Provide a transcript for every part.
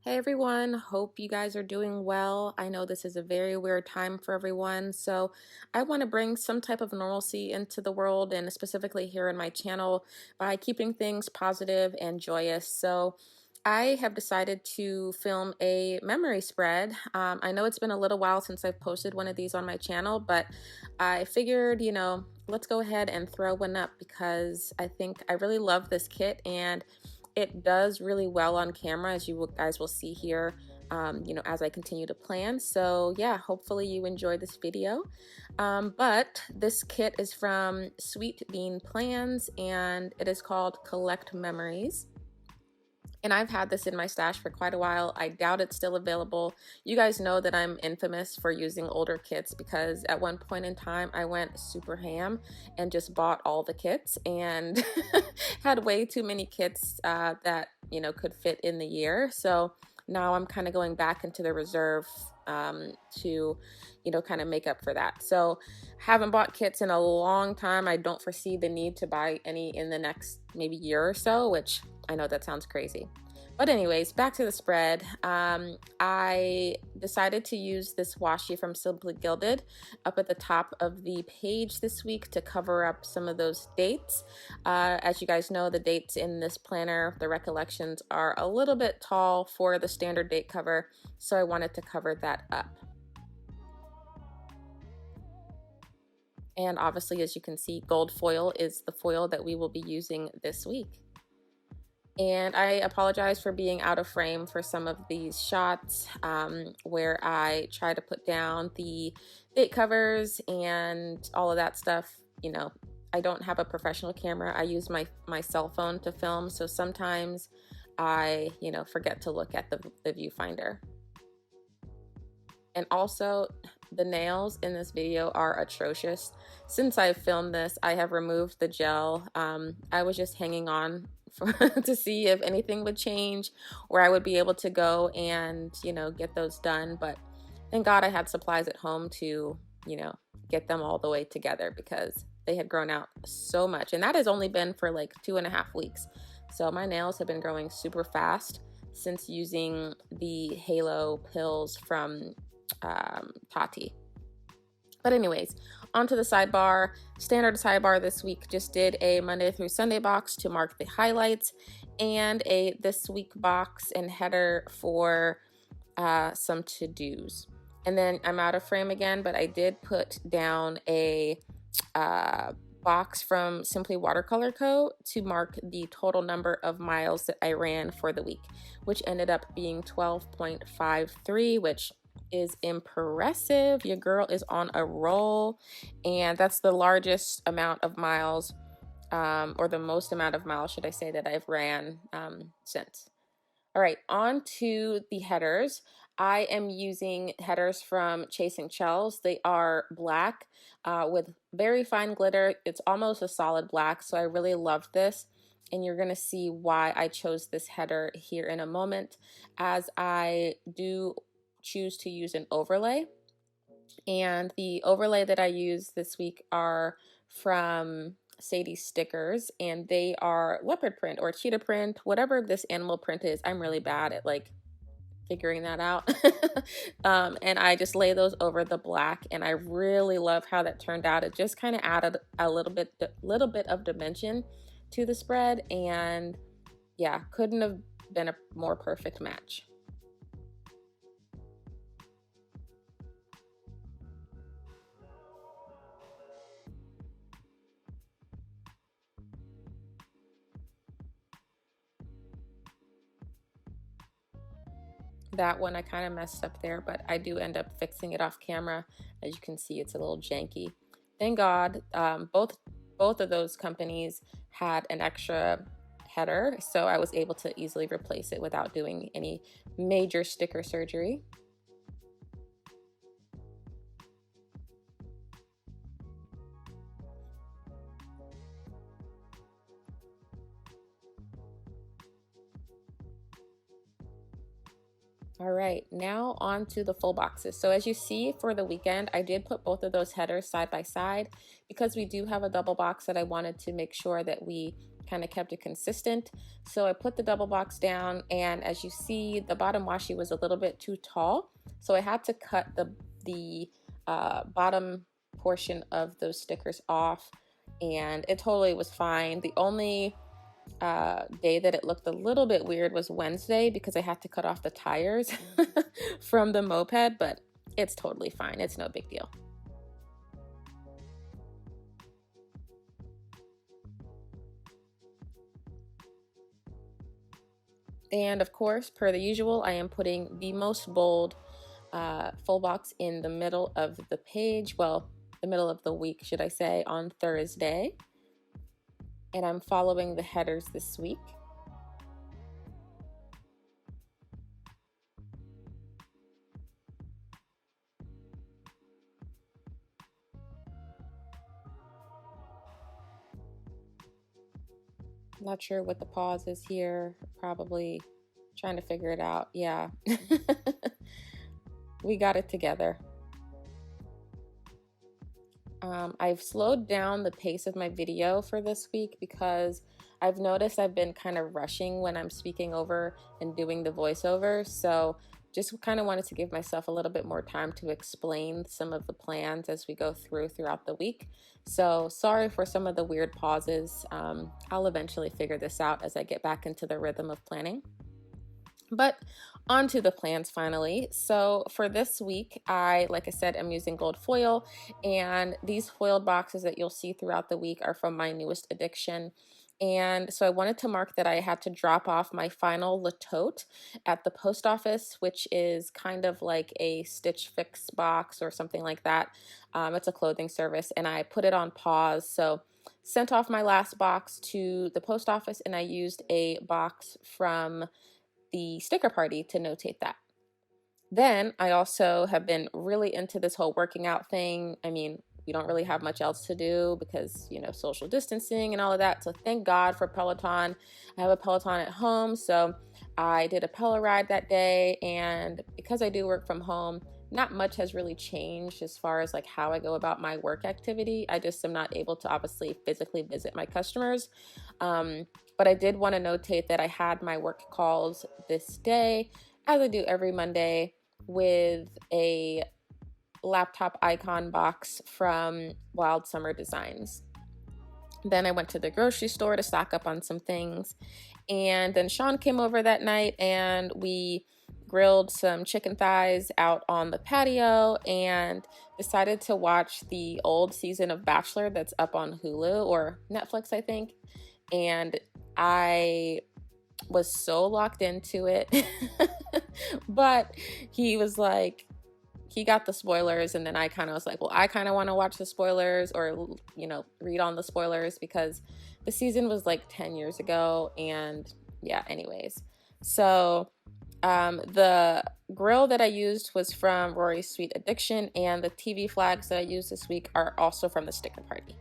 Hey everyone, hope you guys are doing well. I know this is a very weird time for everyone, so I want to bring some type of normalcy into the world and specifically here in my channel by keeping things positive and joyous. So I have decided to film a memory spread. I know it's been a little while since I've posted one of these on my channel, but I figured, let's go ahead and throw one up because I think I really love this kit and it does really well on camera, as guys will see here, as I continue to plan. So yeah, hopefully you enjoy this video. But this kit is from Sweet Bean Plans and it is called Collect Memories. And I've had this in my stash for quite a while. I doubt it's still available. You guys know that I'm infamous for using older kits because at one point in time I went super ham and just bought all the kits and had way too many kits that could fit in the year. So now I'm kind of going back into the reserve to kind of make up for that. So haven't bought kits in a long time. I don't foresee the need to buy any in the next maybe year or so, which I know that sounds crazy. But anyways, back to the spread. I decided to use this washi from Simply Gilded up at the top of the page this week to cover up some of those dates. As you guys know, the dates in this planner, the Recollections, are a little bit tall for the standard date cover, so I wanted to cover that up. And obviously, as you can see, gold foil is the foil that we will be using this week. And I apologize for being out of frame for some of these shots where I try to put down the date covers and all of that stuff. I don't have a professional camera. I use my cell phone to film, so sometimes I forget to look at the viewfinder. And also, the nails in this video are atrocious. Since I've filmed this, I have removed the gel. I was just hanging on to see if anything would change or I would be able to go and get those done, but thank God I had supplies at home to get them all the way together because they had grown out so much, and that has only been for like 2.5 weeks. So my nails have been growing super fast since using the Halo pills from Tati. But anyways, onto the sidebar. Standard sidebar this week just did a Monday through Sunday box to mark the highlights and a this week box and header for some to-dos. And then I'm out of frame again, but I did put down a box from Simply Watercolor Co. to mark the total number of miles that I ran for the week, which ended up being 12.53, which is impressive. Your girl is on a roll, and that's the largest amount of miles or the most amount of miles, should I say, that I've ran since. All right, on to the headers. I am using headers from Chasing Shells. They are black with very fine glitter. It's almost a solid black, so I really love this. And you're going to see why I chose this header here in a moment, as I do choose to use an overlay. And the overlay that I use this week are from Sadie Stickers, and they are leopard print or cheetah print, whatever this animal print is. I'm really bad at figuring that out. And I just lay those over the black, and I really love how that turned out. It just kind of added a little bit of dimension to the spread, and yeah, couldn't have been a more perfect match. That one I kind of messed up there, but I do end up fixing it off camera. As you can see, it's a little janky. Thank God both of those companies had an extra header, so I was able to easily replace it without doing any major sticker surgery. All right, now on to the full boxes. So as you see for the weekend, I did put both of those headers side by side because we do have a double box that I wanted to make sure that we kind of kept it consistent. So I put the double box down, and as you see, the bottom washi was a little bit too tall, so I had to cut the bottom portion of those stickers off, and it totally was fine. The only day that it looked a little bit weird was Wednesday, because I had to cut off the tires from the moped, but it's totally fine. It's no big deal. And of course, per the usual, I am putting the most bold full box in the middle of the page, well, the middle of the week, should I say, on Thursday. And I'm following the headers this week. Not sure what the pause is here, probably trying to figure it out. Yeah. We got it together. I've slowed down the pace of my video for this week because I've noticed I've been kind of rushing when I'm speaking over and doing the voiceover. So just kind of wanted to give myself a little bit more time to explain some of the plans as we go throughout the week. So sorry for some of the weird pauses. I'll eventually figure this out as I get back into the rhythm of planning. But on to the plans finally. So for this week, like I said, I'm using gold foil, and these foiled boxes that you'll see throughout the week are from my newest addiction. And so I wanted to mark that I had to drop off my final latote at the post office, which is kind of like a Stitch Fix box or something like that. It's a clothing service, and I put it on pause. So sent off my last box to the post office, and I used a box from the sticker party to notate that. Then I also have been really into this whole working out thing. I mean, we don't really have much else to do because, you know, social distancing and all of that. So thank God for Peloton. I have a Peloton at home, so I did a Pelo ride that day, and because I do work from home, not much has really changed as far as like how I go about my work activity. I just am not able to obviously physically visit my customers. But I did want to notate that I had my work calls this day, as I do every Monday, with a laptop icon box from Wild Summer Designs. Then I went to the grocery store to stock up on some things. And then Sean came over that night, and we grilled some chicken thighs out on the patio and decided to watch the old season of Bachelor that's up on Hulu or Netflix, I think. And I was so locked into it. But he was like, he got the spoilers, and then I kind of was like, well, I kind of want to watch the spoilers or, you know, read on the spoilers, because the season was like 10 years ago. And yeah, anyways. So the grill that I used was from Rory's Sweet Addiction, and the TV flags that I used this week are also from the sticker party.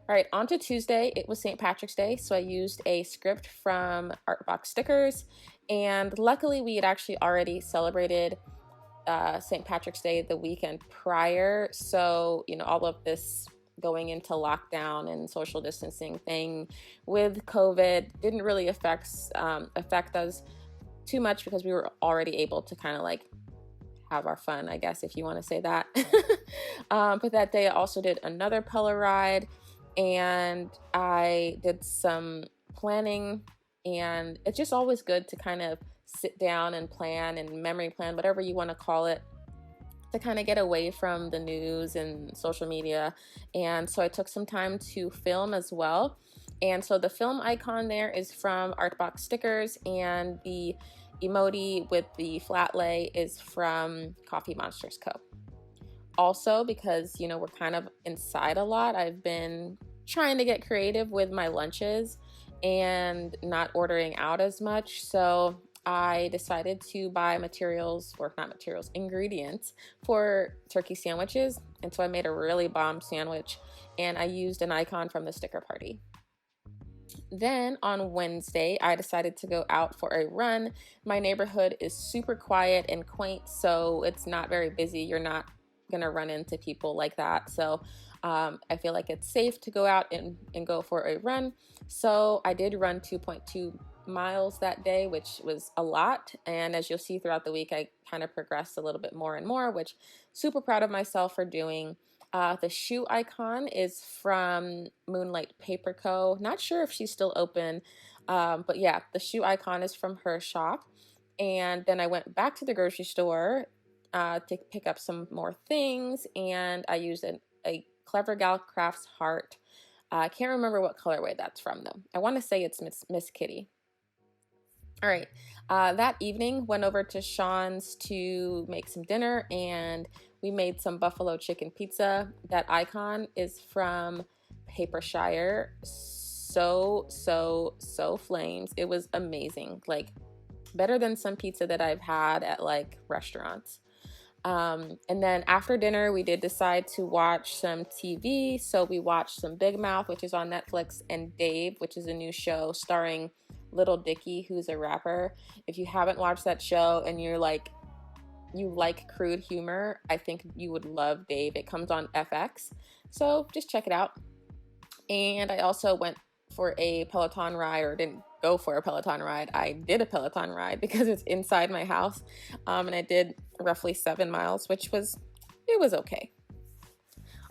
All right, on to Tuesday. It was St. Patrick's Day, so I used a script from Artbox Stickers, and luckily we had actually already celebrated St. Patrick's Day the weekend prior, so, you know, all of this going into lockdown and social distancing thing with COVID didn't really affect us too much, because we were already able to kind of like have our fun, I guess, if you want to say that. But that day I also did another Pelo ride, and I did some planning, and it's just always good to kind of sit down and plan and memory plan, whatever you want to call it, to kind of get away from the news and social media. And so I took some time to film as well. And so the film icon there is from Artbox Stickers, and the emoji with the flat lay is from Coffee Monsters Co. Also, because, you know, we're kind of inside a lot, I've been trying to get creative with my lunches and not ordering out as much. So I decided to buy ingredients for turkey sandwiches. And so I made a really bomb sandwich, and I used an icon from the sticker party. Then on Wednesday, I decided to go out for a run. My neighborhood is super quiet and quaint, so it's not very busy. You're not gonna run into people like that. So I feel like it's safe to go out and go for a run. So I did run 2.2 miles that day, which was a lot. And as you'll see throughout the week, I kind of progressed a little bit more and more, which super proud of myself for doing. The shoe icon is from Moonlight Paper Co. Not sure if she's still open, but yeah, the shoe icon is from her shop. And then I went back to the grocery store to pick up some more things, and I used a Clever Gal Crafts heart. I can't remember what colorway that's from though. I want to say it's Miss Kitty. All right, that evening went over to Sean's to make some dinner, and we made some buffalo chicken pizza. That icon is from Papershire. So flames. It was amazing. Like better than some pizza that I've had at like restaurants. And then after dinner, we did decide to watch some TV. So we watched some Big Mouth, which is on Netflix, and Dave, which is a new show starring Little Dicky, who's a rapper. If you haven't watched that show and you like crude humor, I think you would love Dave. It comes on FX. So just check it out. And I also went for a Peloton ride, or didn't go for a Peloton ride. I did a Peloton ride because it's inside my house. And I did roughly 7 miles, which was okay.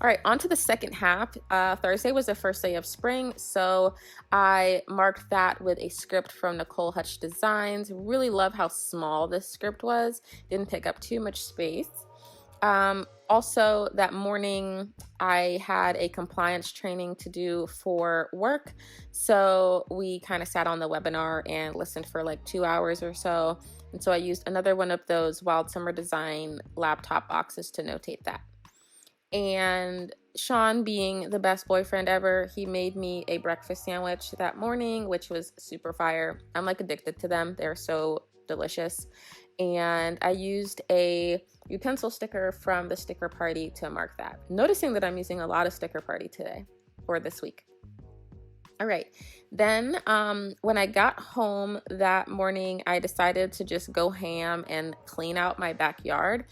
All right, on to the second half. Thursday was the first day of spring, so I marked that with a script from Nicole Hutch Designs. Really love how small this script was. Didn't take up too much space. Also, that morning, I had a compliance training to do for work. So we kind of sat on the webinar and listened for like 2 hours or so. And so I used another one of those Wild Summer Design laptop boxes to notate that. And Sean, being the best boyfriend ever, he made me a breakfast sandwich that morning, which was super fire. I'm like addicted to them. They're so delicious. And I used a utensil sticker from the sticker party to mark that. Noticing that I'm using a lot of sticker party today, or this week. All right, then when I got home that morning, I decided to just go ham and clean out my backyard.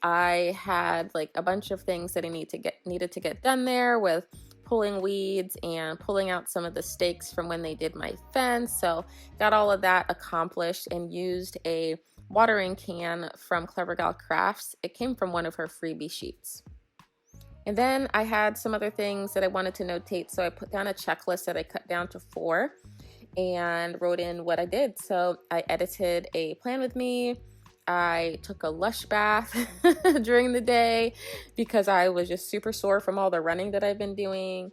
I had like a bunch of things that I needed to get done there, with pulling weeds and pulling out some of the stakes from when they did my fence. So got all of that accomplished and used a watering can from Clever Gal Crafts. It came from one of her freebie sheets. And then I had some other things that I wanted to notate, so I put down a checklist that I cut down to 4 and wrote in what I did. So I edited a plan with me. I took a lush bath during the day because I was just super sore from all the running that I've been doing.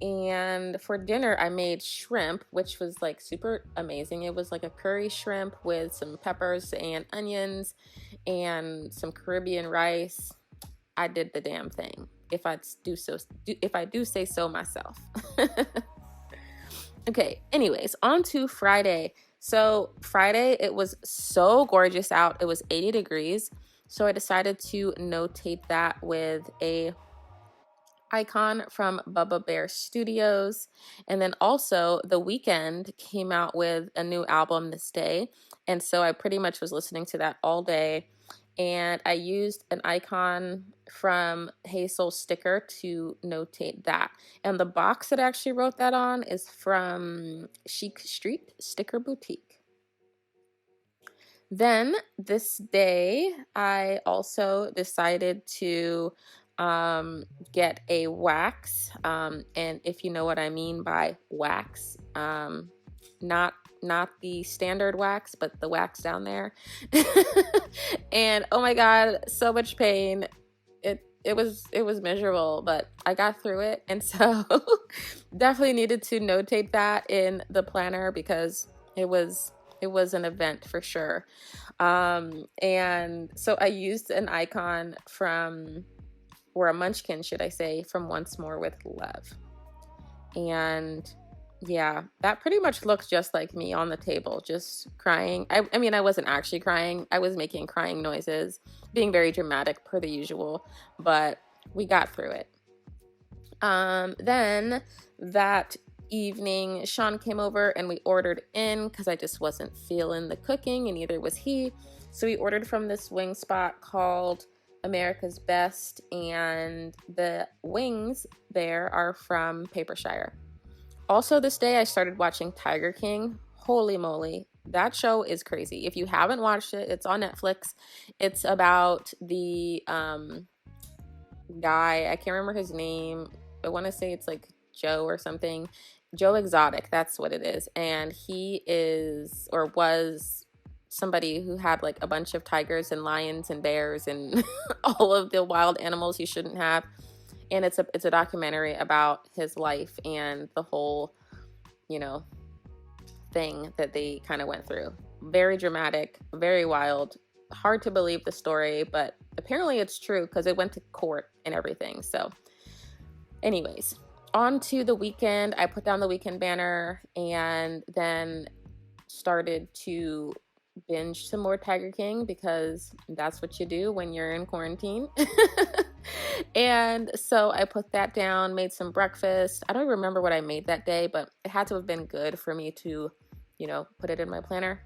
And for dinner, I made shrimp, which was like super amazing. It was like a curry shrimp with some peppers and onions and some Caribbean rice. I did the damn thing, if I do say so myself. Okay, anyways, on to Friday. So Friday, it was so gorgeous out. It was 80 degrees. So I decided to notate that with a icon from Bubba Bear Studios. And then also The Weeknd came out with a new album this day. And so I pretty much was listening to that all day. And I used an icon from Hazel Sticker to notate that. And the box that I actually wrote that on is from Chic Street Sticker Boutique. Then this day, I also decided to get a wax. And if you know what I mean by wax, not the standard wax, but the wax down there. And oh my god, so much pain. It was miserable, but I got through it. And so definitely needed to notate that in the planner because it was an event for sure. And so I used an icon from, or a munchkin, should I say, from Once More with Love. And yeah, that pretty much looks just like me on the table, just crying. I mean, I wasn't actually crying. I was making crying noises, being very dramatic per the usual, but we got through it. Then that evening, Sean came over and we ordered in because I just wasn't feeling the cooking, and neither was he. So we ordered from this wing spot called America's Best, and the wings there are from Papershire. Also, this day I started watching Tiger King. Holy moly, that show is crazy. If you haven't watched it, it's on Netflix. It's about the guy, I can't remember his name. I want to say it's like Joe or something. Joe Exotic, that's what it is. And he is, or was, somebody who had like a bunch of tigers and lions and bears and all of the wild animals he shouldn't have. And it's a documentary about his life and the whole, you know, thing that they kind of went through. Very dramatic, very wild. Hard to believe the story, but apparently it's true because it went to court and everything. So anyways, on to the weekend. I put down the weekend banner and then started to binge some more Tiger King because that's what you do when you're in quarantine. And so I put that down, made some breakfast. I don't remember what I made that day, but it had to have been good for me to, you know, put it in my planner.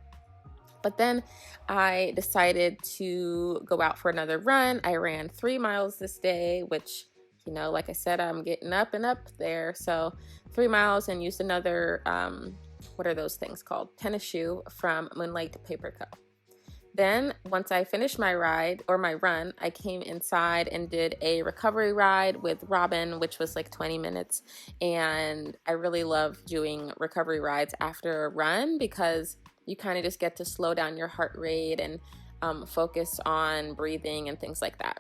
But then I decided to go out for another run. I ran 3 miles this day, which, you know, like I said, I'm getting up and up there. So 3 miles, and used another, what are those things called? Tennis shoe from Moonlight Paper Co. Then once I finished my ride, or my run, I came inside and did a recovery ride with Robin, which was like 20 minutes. And I really love doing recovery rides after a run because you kind of just get to slow down your heart rate and focus on breathing and things like that.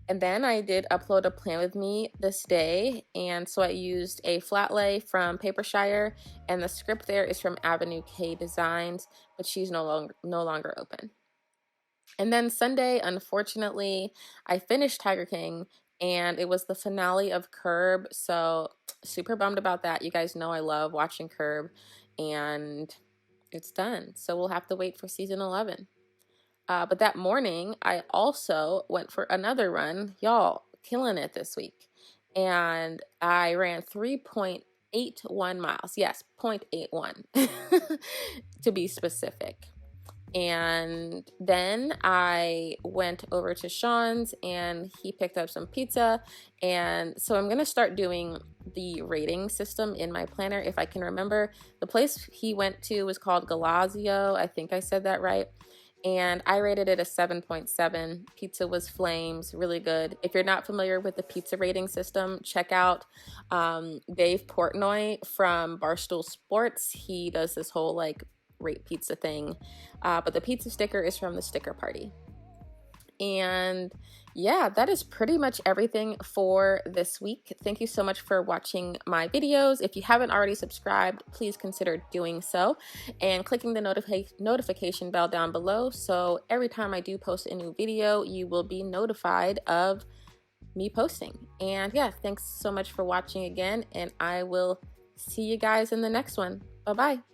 And then I did upload a plan with me this day, and so I used a flat lay from Papershire, and the script there is from Avenue K Designs, but she's no longer open. And then Sunday, unfortunately, I finished Tiger King, and it was the finale of Curb, so super bummed about that. You guys know I love watching Curb, and it's done, so we'll have to wait for season 11. But that morning, I also went for another run. Y'all, killing it this week. And I ran 3.81 miles. Yes, 0.81 to be specific. And then I went over to Sean's and he picked up some pizza. And so I'm going to start doing the rating system in my planner if I can remember. The place he went to was called Galazio. I think I said that right. And I rated it a 7.7. Pizza was flames, really good. If you're not familiar with the pizza rating system, check out Dave Portnoy from Barstool Sports. He does this whole like rate pizza thing. But the pizza sticker is from the Sticker Party. And yeah, that is pretty much everything for this week. Thank you so much for watching my videos. If you haven't already subscribed, please consider doing so and clicking the notification bell down below, so every time I do post a new video, you will be notified of me posting. And yeah, thanks so much for watching again, and I will see you guys in the next one. Bye-bye.